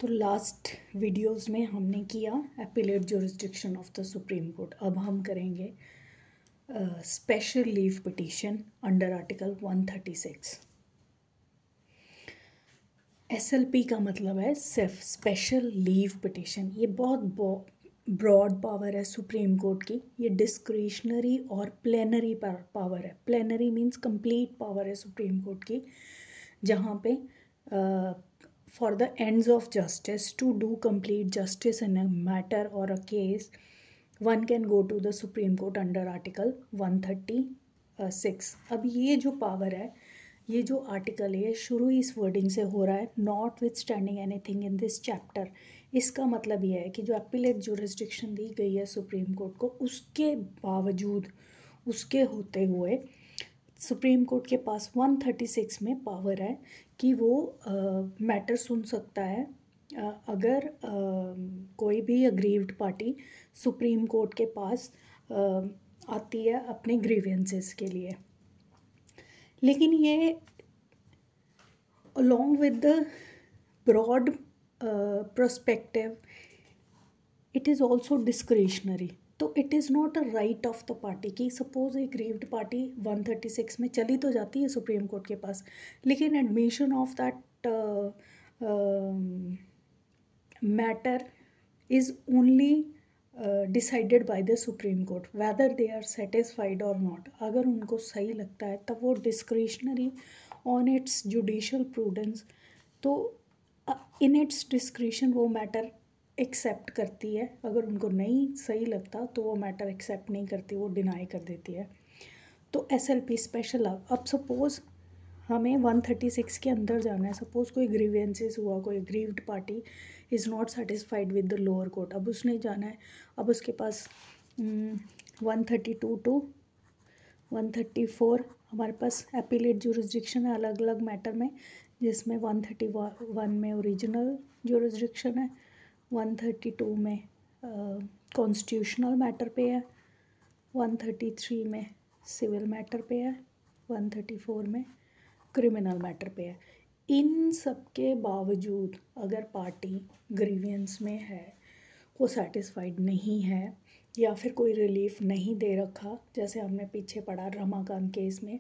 तो last videos में हमने किया appellate jurisdiction of the supreme court. अब हम करेंगे special leave petition under article 136। SLP का मतलब है सिर्फ स्पेशल लीव पिटीशन। ये बहुत ब्रॉड पावर है सुप्रीम कोर्ट की। ये डिस्क्रिशनरी और प्लेनरी पावर है। प्लेनरी मीन्स कंप्लीट पावर है सुप्रीम कोर्ट की, जहाँ पे for the ends of justice, to do complete justice in a matter or a case, one can go to the Supreme Court under Article 136। अब ये जो power है, ये जो आर्टिकल है, शुरू इस वर्डिंग से हो रहा है, not with standing anything in this chapter. इसका मतलब ये है कि जो एपिलेट जुरिस्डिक्शन दी गई है सुप्रीम कोर्ट को, उसके बावजूद, उसके होते हुए सुप्रीम कोर्ट के पास 136 में पावर है कि वो मैटर सुन सकता है अगर कोई भी अग्रीव्ड पार्टी सुप्रीम कोर्ट के पास आती है अपने ग्रीवेंसेस के लिए। लेकिन ये along with the broad perspective it is also discretionary. तो it is not a right of the party कि सपोज एक ग्रीव्ड पार्टी 136 में चली तो जाती है सुप्रीम कोर्ट के पास, लेकिन admission of that matter is only decided by the supreme court whether they are satisfied or not. अगर उनको सही लगता है तब वो discretionary on its judicial prudence, तो इन इट्स डिस्क्रिशन वो मैटर एक्सेप्ट करती है। अगर उनको नहीं सही लगता तो वो मैटर एक्सेप्ट नहीं करती, वो डिनाई कर देती है। तो एसएलपी स्पेशल। अब सपोज़ हमें 136 के अंदर जाना है। सपोज़ कोई ग्रीवेंसेस हुआ, कोई grieved party is not satisfied with the lower court, अब उसने जाना है। अब उसके पास 132 टू 134 हमारे पास एपिलेट जुरिस्डिक्शन है अलग अलग मैटर में, जिसमें 131 में ओरिजिनल जुरिस्डिक्शन है, 132 में कॉन्स्टिट्यूशनल मैटर पे है, 133 में सिविल मैटर पे है, 134 में क्रिमिनल मैटर पे है। इन सब के बावजूद अगर पार्टी ग्रीवियंस में है, वो सेटिस्फाइड नहीं है या फिर कोई रिलीफ नहीं दे रखा, जैसे हमने पीछे पढ़ा रमाकांत केस में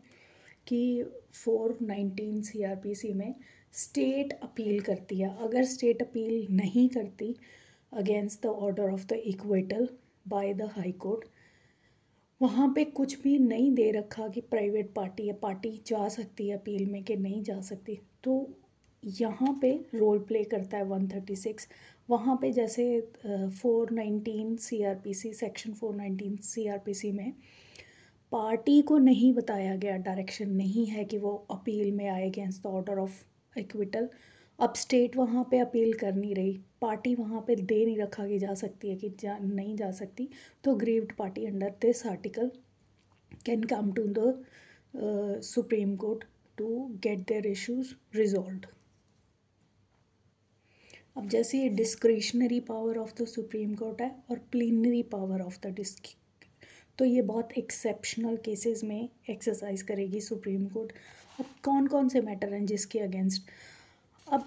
कि 419 CRPC में स्टेट अपील करती है। अगर स्टेट अपील नहीं करती against the order of the acquittal by the high court, वहाँ पे कुछ भी नहीं दे रखा कि प्राइवेट पार्टी या पार्टी जा सकती है अपील में कि नहीं जा सकती, तो यहाँ पे रोल प्ले करता है 136। वहाँ पे जैसे 419 CRPC सेक्शन 419 CRPC में पार्टी को नहीं बताया गया, डायरेक्शन नहीं है कि वो अपील में आए against the order of acquittal. अब स्टेट वहाँ पे अपील कर नहीं रही, पार्टी वहाँ पे दे नहीं रखा कि जा सकती है कि नहीं जा सकती, तो aggrieved party under this article can come to the supreme court to get their issues resolved. अब जैसे ये discretionary power of the supreme court है और प्लीनरी पावर ऑफ द तो ये बहुत एक्सेप्शनल केसेस में एक्सरसाइज करेगी सुप्रीम कोर्ट। अब कौन कौन से मैटर हैं जिसके अगेंस्ट, अब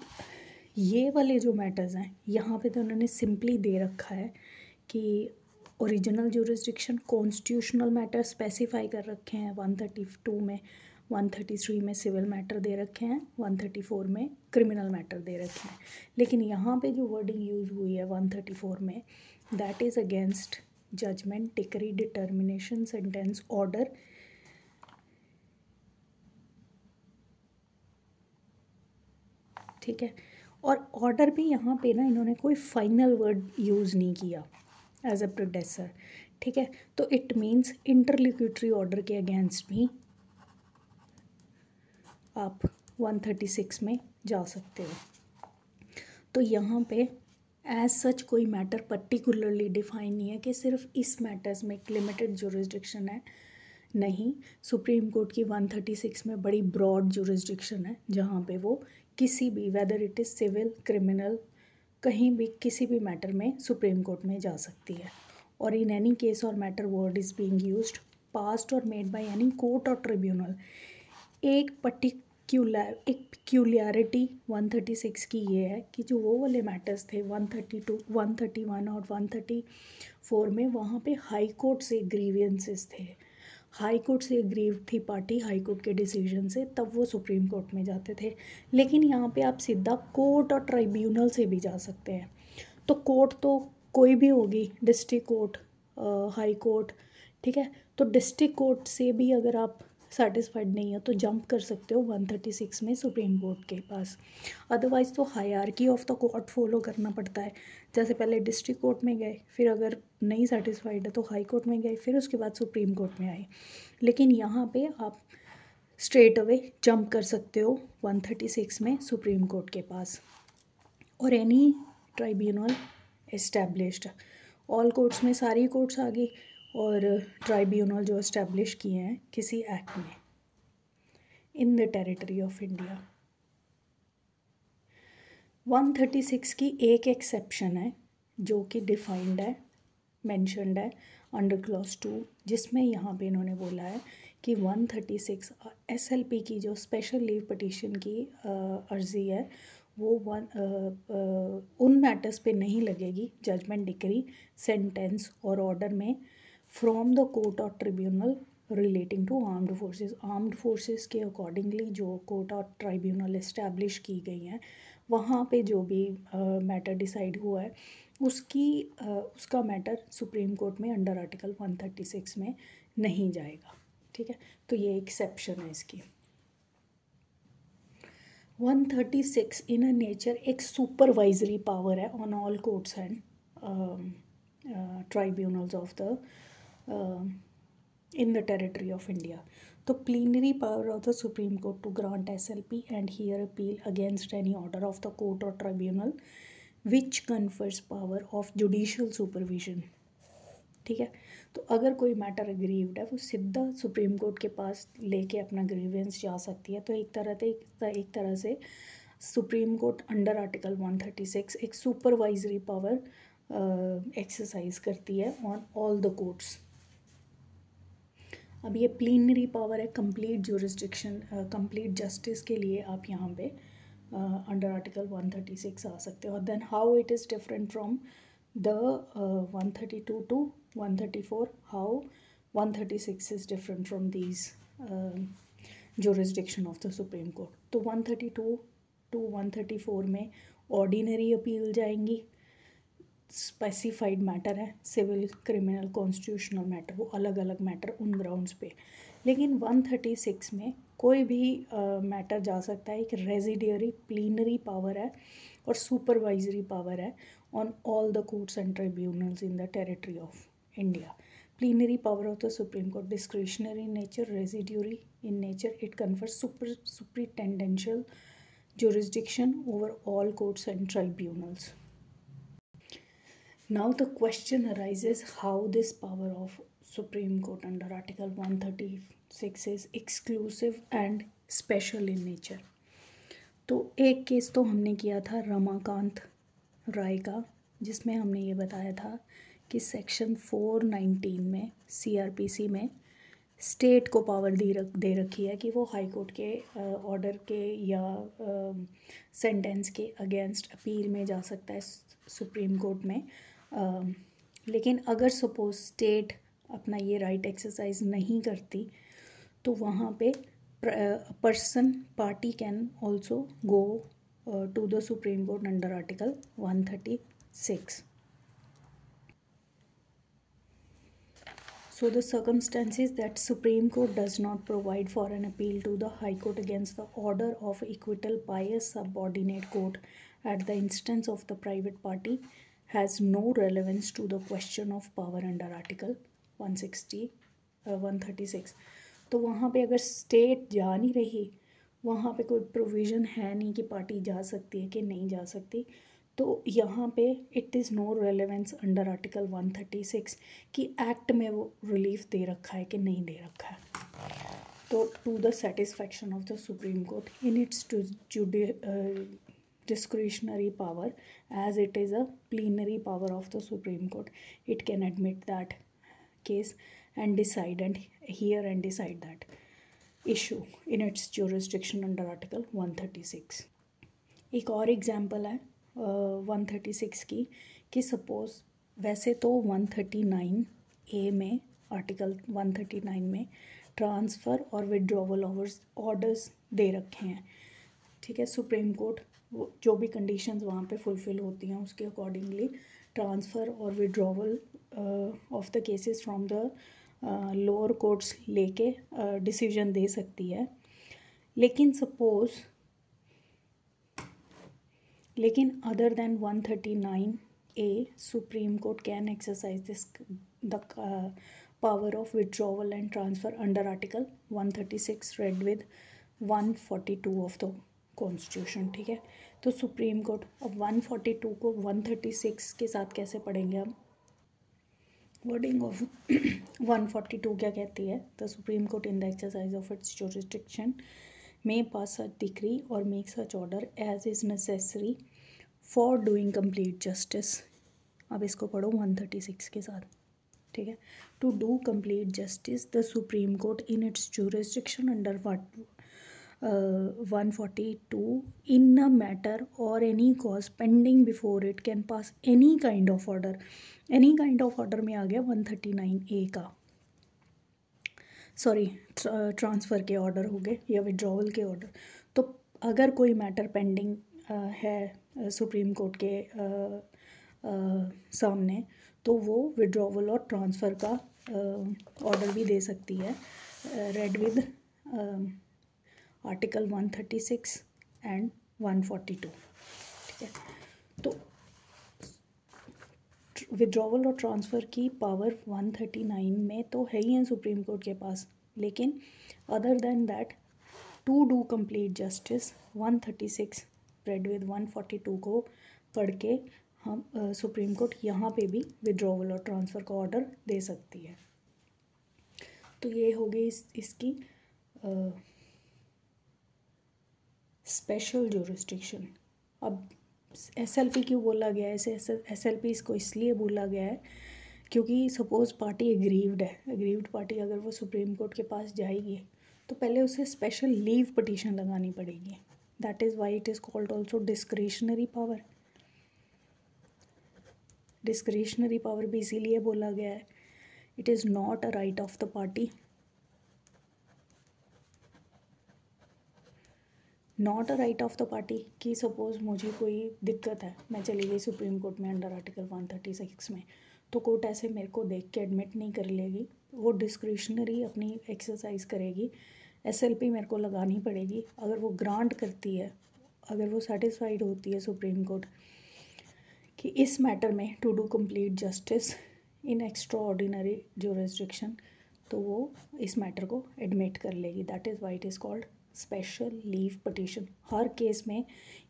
ये वाले जो मैटर्स हैं यहाँ पे तो उन्होंने सिंपली दे रखा है कि original jurisdiction, constitutional matter specify कर रखे हैं 132 में, 133 में सिविल मैटर दे रखे हैं, 134 में क्रिमिनल मैटर दे रखे हैं। लेकिन यहाँ पे जो वर्डिंग यूज़ हुई है 134 में, that is against judgment, decree, determination, sentence, order. ठीक है, और ऑर्डर भी यहाँ पे ना इन्होंने कोई फाइनल वर्ड यूज़ नहीं किया एज अ प्रोडेसर। ठीक है, तो इट मीन्स इंटरलोक्यूटरी ऑर्डर के अगेंस्ट भी आप 136 में जा सकते हो। तो यहाँ पे एज सच कोई मैटर पर्टिकुलरली डिफाइन नहीं है कि सिर्फ इस मैटर्स में एक लिमिटेड जुरिस्डिक्शन है। नहीं, सुप्रीम कोर्ट की 136 में बड़ी ब्रॉड जुरिस्डिक्शन है, जहाँ पे वो किसी भी, whether it is civil, criminal, कहीं भी किसी भी मैटर में सुप्रीम कोर्ट में जा सकती है। और इन एनी केस और matter word is being used past और मेड बाय एनी कोर्ट और ट्रिब्यूनल। एक एक पिक्यूलियरिटी 136 की ये है कि जो वो वाले मैटर्स थे 132, 131 और 134 में, वहाँ पे हाई कोर्ट से ग्रीवियंसेस थे। हाई कोर्ट से एग्रीव थी पार्टी हाई कोर्ट के डिसीजन से, तब वो सुप्रीम कोर्ट में जाते थे। लेकिन यहाँ पे आप सीधा कोर्ट और ट्राइब्यूनल से भी जा सकते हैं। तो कोर्ट तो कोई भी होगी, डिस्ट्रिक्ट कोर्ट, हाई कोर्ट, ठीक है। तो डिस्ट्रिक्ट कोर्ट से भी अगर आप सेटिस्फाइड नहीं हो तो जंप कर सकते हो 136 में सुप्रीम कोर्ट के पास। अदरवाइज़ तो hierarchy of the court follow करना पड़ता है। जैसे पहले डिस्ट्रिक्ट कोर्ट में गए, फिर अगर नहीं सेटिस्फाइड है तो हाई कोर्ट में गए, फिर उसके बाद सुप्रीम कोर्ट में आए। लेकिन यहाँ पे आप स्ट्रेट अवे जंप कर सकते हो 136 में सुप्रीम कोर्ट के पास। और any tribunal established, all courts में सारी कोर्ट्स आ गई, और ट्राइब्यूनल जो एस्टैब्लिश किए हैं किसी एक्ट में इन द टेरिटरी ऑफ इंडिया। 136 की एक एक्सेप्शन है जो कि डिफाइंड है, मेंशन्ड है अंडर क्लॉज 2, जिसमें यहाँ पे इन्होंने बोला है कि 136 एसएलपी की जो स्पेशल लीव पिटीशन की अर्जी है वो उन मैटर्स पे नहीं लगेगी जजमेंट, डिक्री, सेंटेंस और ऑर्डर में फ्रॉम द कोर्ट और tribunal relating to armed forces. Armed forces के अकॉर्डिंगली जो कोर्ट और ट्राइब्यूनल इस्टेब्लिश की गई हैं, वहाँ पे जो भी मैटर डिसाइड हुआ है उसका मैटर सुप्रीम कोर्ट में अंडर आर्टिकल 136 में नहीं जाएगा, ठीक है। तो ये एक्सेप्शन है इसकी। 136 इन अ नेचर एक सुपरवाइजरी पावर है on all courts and tribunals of the in the territory of India. The plenary power of the Supreme Court to grant SLP and hear appeal against any order of the court or tribunal which confers power of judicial supervision, ठीक है। तो अगर कोई matter aggrieved है वो सीधा supreme court के पास लेके अपना ग्रीवेंस जा सकती है। तो एक तरह से सुप्रीम कोर्ट अंडर आर्टिकल 136 एक सुपरवाइजरी पावर एक्सरसाइज करती है ऑन ऑल द कोर्ट्स। अब ये प्लीनरी पावर है कंप्लीट ज्यूरिसडिक्शन, कंप्लीट जस्टिस के लिए आप यहाँ पे अंडर आर्टिकल 136 आ सकते हो। और then how it is different from the 132 to 134, how 136 is different from these jurisdiction of the supreme court. तो 132 टू 134 में ऑर्डिनरी अपील जाएंगी, स्पेसिफाइड मैटर है, सिविल, क्रिमिनल, कॉन्स्टिट्यूशनल मैटर, वो अलग अलग मैटर उन ग्राउंड्स पे। लेकिन 136 में कोई भी मैटर जा सकता है। एक रेजिडियरी प्लीनरी पावर है और सुपरवाइजरी पावर है on all the courts and tribunals in the territory of India. Plenary power of the supreme court discretionary in nature, residuary in nature, it confers superintendential jurisdiction over all courts and tribunals. Now the question arises how this power of Supreme Court under Article 136 is exclusive and special in nature. तो एक case तो हमने किया था रमाकांत राय का, जिसमें हमने ये बताया था कि सेक्शन 419 में CRPC में स्टेट को पावर दे रखी है कि वो हाई कोर्ट के ऑर्डर के या सेंटेंस के अगेंस्ट अपील में जा सकता है सुप्रीम कोर्ट में। लेकिन अगर सपोज स्टेट अपना ये राइट एक्सरसाइज नहीं करती तो वहाँ पे person party can also go to the supreme court under article 136. So the circumstances that Supreme Court does not provide for an appeal to the High Court against the order of acquittal by a subordinate court at the instance of the private party has no relevance to the question of power under Article 136. तो वहाँ पे अगर state जा नहीं रही, वहाँ पे कोई प्रोविज़न है नहीं कि पार्टी जा सकती है कि नहीं जा सकती, तो यहाँ पे it is no relevance under article 136 कि एक्ट में वो रिलीफ दे रखा है कि नहीं दे रखा है। तो to the satisfaction of the supreme court in its discretionary power, as it is a plenary power of the Supreme Court, it can admit that case and decide and hear and decide that. issue in its jurisdiction under Article 136. एक और example है 136 की कि suppose वैसे तो 139A में article 139 में transfer और विड्रॉवल ऑर्डर्स दे रखे हैं, ठीक है। सुप्रीम कोर्ट जो भी कंडीशंस वहाँ पे फुलफ़िल होती हैं उसके अकॉर्डिंगली ट्रांसफ़र और withdrawal of the cases from the lower courts लेके डिसीजन दे सकती है। लेकिन other then 139A supreme court can exercise this the power of withdrawal and transfer under article 136 read with 142 of the constitution, ठीक है। तो supreme court अब 142 को 136 के साथ कैसे पढ़ेंगे हम? वर्डिंग ऑफ 142 क्या कहती है? The supreme court in the exercise of its jurisdiction may pass such decree or make such order as is necessary for doing complete justice। अब इसको पढ़ो 136 के साथ, ठीक है। To do complete justice, the Supreme Court in its jurisdiction under 142 in a matter or any cause pending before it can pass any kind of order। any kind of order में आ गया 139A का, sorry transfer के order हो गए या withdrawal के order. तो अगर कोई मैटर पेंडिंग है सुप्रीम कोर्ट के सामने तो वो विड्रॉवल और ट्रांसफ़र का ऑर्डर भी दे सकती है रेड विद आर्टिकल 136 एंड 142, ठीक है। तो विड्रॉवल और ट्रांसफ़र की पावर 139 में तो है ही है सुप्रीम कोर्ट के पास, लेकिन other than that to do complete justice 136 read with 142 को पढ़ के हम सुप्रीम कोर्ट यहाँ पे भी विड्रॉवल और ट्रांसफ़र का ऑर्डर दे सकती है। तो ये हो गई इसकी स्पेशल जुरिस्डिक्शन। अब SLP क्यों बोला गया है इसे? SLP इसको इसलिए बोला गया है क्योंकि सपोज़ पार्टी एग्रीव्ड है, एग्रीव्ड पार्टी अगर वो सुप्रीम कोर्ट के पास जाएगी तो पहले उसे स्पेशल लीव पिटीशन लगानी पड़ेगी। That is why it is called also discretionary power. Discretionary power भी इसीलिए बोला गया है, it is not a right of the party, not a right of the party. कि सपोज़ मुझे कोई दिक्कत है, मैं चली गई सुप्रीम कोर्ट में अंडर आर्टिकल 136 में, तो कोर्ट ऐसे मेरे को देख के एडमिट नहीं कर लेगी, वो डिस्क्रिशनरी अपनी एक्सरसाइज करेगी। SLP मेरे को लगानी पड़ेगी। अगर वो ग्रांट करती है, अगर वो सेटिस्फाइड होती है सुप्रीम कोर्ट कि इस मैटर में to do complete justice in extraordinary jurisdiction, तो वो इस मैटर को एडमिट कर लेगी। That is why it is called special leave petition. हर केस में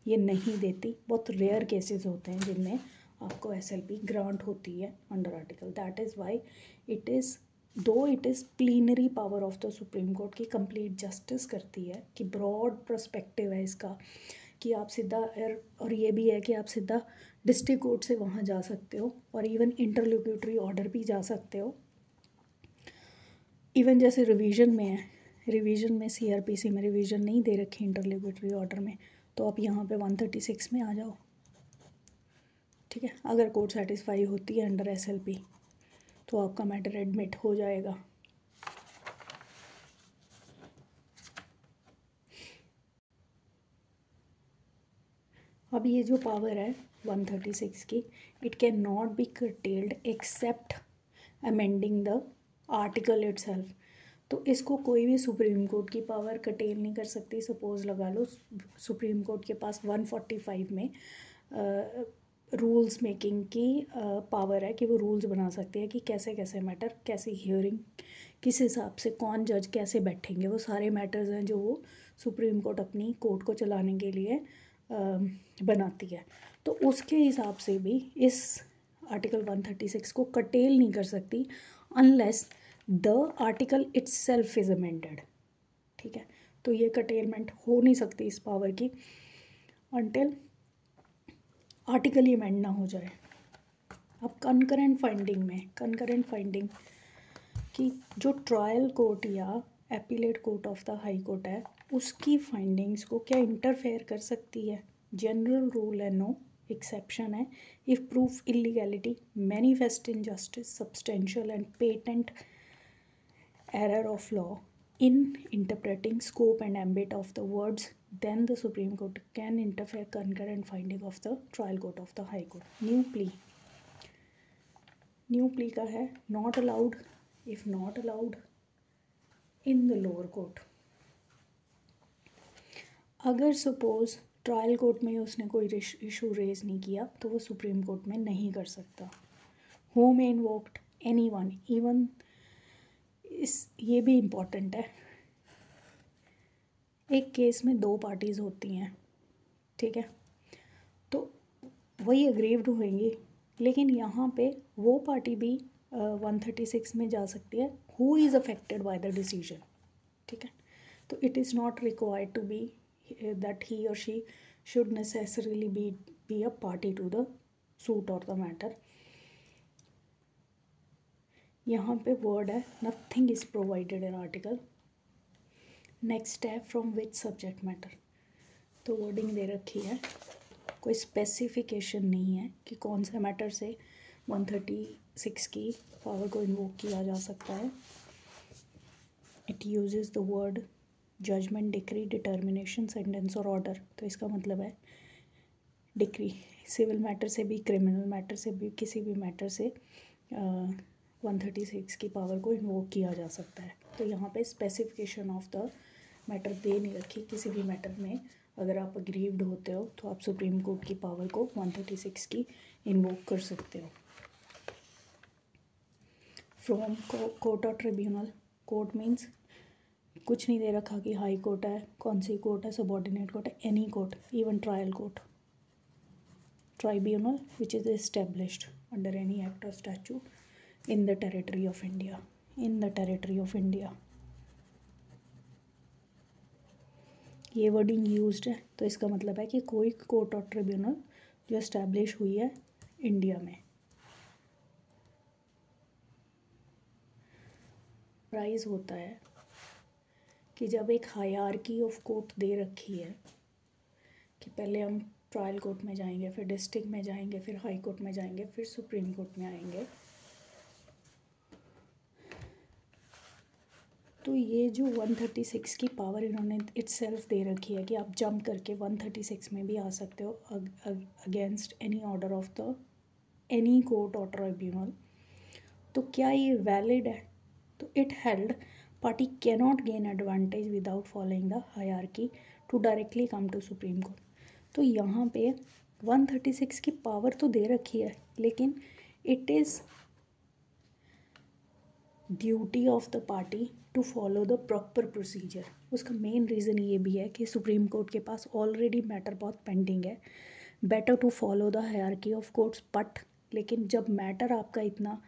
ये नहीं देती, बहुत रेयर केसेस होते हैं जिनमें आपको SLP ग्रांट होती है under article. That is why it is it is plenary power of the supreme court की कंप्लीट जस्टिस करती है, कि ब्रॉड पर्सपेक्टिव है इसका, कि आप सीधा, और ये भी है कि आप सीधा डिस्ट्रिक्ट कोर्ट से वहाँ जा सकते हो और इवन इंटरलोक्यूटरी ऑर्डर भी जा सकते हो। इवन जैसे रिवीजन में है, रिवीजन में CRPC में रिवीजन नहीं दे रखी इंटरलोक्यूटरी ऑर्डर में, तो आप यहाँ पे 136 में आ जाओ, ठीक है। अगर कोर्ट सेटिस्फाई होती है अंडर SLP तो आपका मैटर एडमिट हो जाएगा। अब ये जो पावर है 136 की, it can not be curtailed except amending the article itself. तो इसको कोई भी सुप्रीम कोर्ट की पावर कटेल नहीं कर सकती। सपोज़ लगा लो सुप्रीम कोर्ट के पास 145 में रूल्स मेकिंग की पावर है कि वो रूल्स बना सकते हैं कि कैसे कैसे मैटर, कैसी हियरिंग, किस हिसाब से कौन जज कैसे बैठेंगे। वो सारे मैटर्स हैं जो वो सुप्रीम कोर्ट अपनी कोर्ट को चलाने के लिए बनाती है। तो उसके हिसाब से भी इस आर्टिकल 136 को कटेल नहीं कर सकती unless the article itself is amended, ठीक है। तो ये कटेलमेंट हो नहीं सकती इस पावर की अनटिल आर्टिकल ही अमेंड ना हो जाए। अब कंकरेंट फाइंडिंग में, कंकरेंट फाइंडिंग कि जो ट्रायल कोर्ट या appellate court of the high court है, उसकी फाइंडिंग्स को क्या इंटरफेयर कर सकती है? जनरल रूल है नो, एक्सेप्शन है if proof illegality manifest injustice substantial and patent error of law in interpreting scope and ambit of the words, then the Supreme Court can interfere concurrent finding of the trial court of the High Court. New plea का है not allowed if not allowed in the lower court. अगर suppose trial court में उसने कोई issue raise नहीं किया तो वो सुप्रीम कोर्ट में नहीं कर सकता. Who may invoked anyone, even ये भी इम्पॉर्टेंट है. एक केस में दो पार्टीज़ होती हैं, ठीक है, तो वही अग्रीव्ड होंगी, लेकिन यहाँ पे वो पार्टी भी 136 में जा सकती है who is affected by the decision, ठीक है. तो it is not required to be that he और she should necessarily be a party to the suit और द मैटर. यहाँ पे वर्ड है nothing is provided in article. Next है from which subject matter, तो वर्डिंग दे रखी है, कोई स्पेसिफिकेशन नहीं है कि कौन से मैटर से 136 की पावर को इन्वोक किया जा सकता है. It uses the word judgment, decree, determination, sentence और ऑर्डर. तो इसका मतलब है डिक्री, सिविल मैटर से भी, क्रिमिनल मैटर से भी, किसी भी मैटर से 136 की पावर को इन्वोक किया जा सकता है. तो यहाँ पे स्पेसिफिकेशन ऑफ द मैटर दे नहीं रखी. किसी भी मैटर में अगर आप अग्रीव्ड होते हो तो आप सुप्रीम कोर्ट की पावर को 136 की इन्वोक कर सकते हो. फ्रॉम कोर्ट और ट्रिब्यूनल. कोर्ट मीन्स कुछ नहीं दे रखा कि हाई कोर्ट है, कौन सी कोर्ट है, सबॉर्डिनेट कोर्ट है, any court, even trial court. Tribunal which is established under any act और statute in the territory of India, in the territory of India. ये वर्डिंग यूज्ड है, तो इसका मतलब है कि कोई कोर्ट और ट्रिब्यूनल जो एस्टैब्लिश हुई है इंडिया में. प्राइज होता है कि जब एक हायरार्की ऑफ कोर्ट दे रखी है कि पहले हम ट्रायल कोर्ट में जाएंगे, फिर डिस्ट्रिक्ट में जाएंगे, फिर हाई कोर्ट में जाएंगे, फिर सुप्रीम कोर्ट में आएंगे, तो ये जो 136 की पावर इन्होंने इटसेल्फ दे रखी है कि आप जंप करके 136 में भी आ सकते हो against any order of the any court और ट्राइब्यूनल. तो क्या ये वैलिड है? तो it held party cannot gain advantage without following the hierarchy to directly come to supreme court. तो यहाँ पे 136 की पावर तो दे रखी है, लेकिन it is duty of the party to follow the proper procedure. उसका मेन रीज़न ये भी है कि सुप्रीम कोर्ट के पास ऑलरेडी मैटर बहुत पेंडिंग है. Better to follow the hierarchy of courts, but लेकिन जब मैटर आपका इतना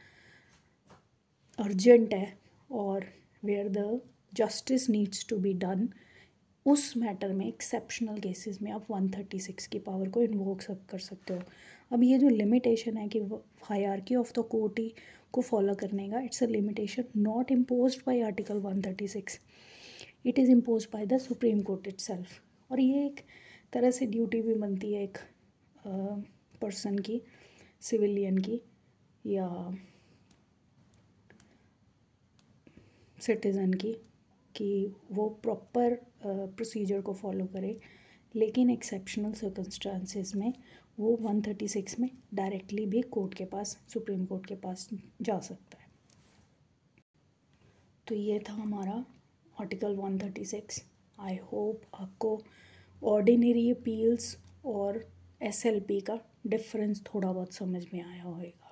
अर्जेंट है और where the justice needs to be done, उस मैटर में एक्सेप्शनल केसेस में आप 136 की पावर को इन्वोक कर सकते हो. अब ये जो लिमिटेशन है कि हायरार्की ऑफ द कोर्ट ही को फॉलो करने का, it's a limitation not imposed bye article 136, it is imposed bye the supreme court itself. और ये एक तरह से ड्यूटी भी बनती है एक पर्सन की, सिविलियन की या सिटीज़न की, कि वो प्रॉपर प्रोसीजर को फॉलो करे, लेकिन एक्सेप्शनल सर्कमस्टांसेस में वो 136 में डायरेक्टली भी कोर्ट के पास, सुप्रीम कोर्ट के पास जा सकता है. तो ये था हमारा आर्टिकल 136. आई होप आपको ऑर्डिनरी अपील्स और SLP का डिफरेंस थोड़ा बहुत समझ में आया होगा.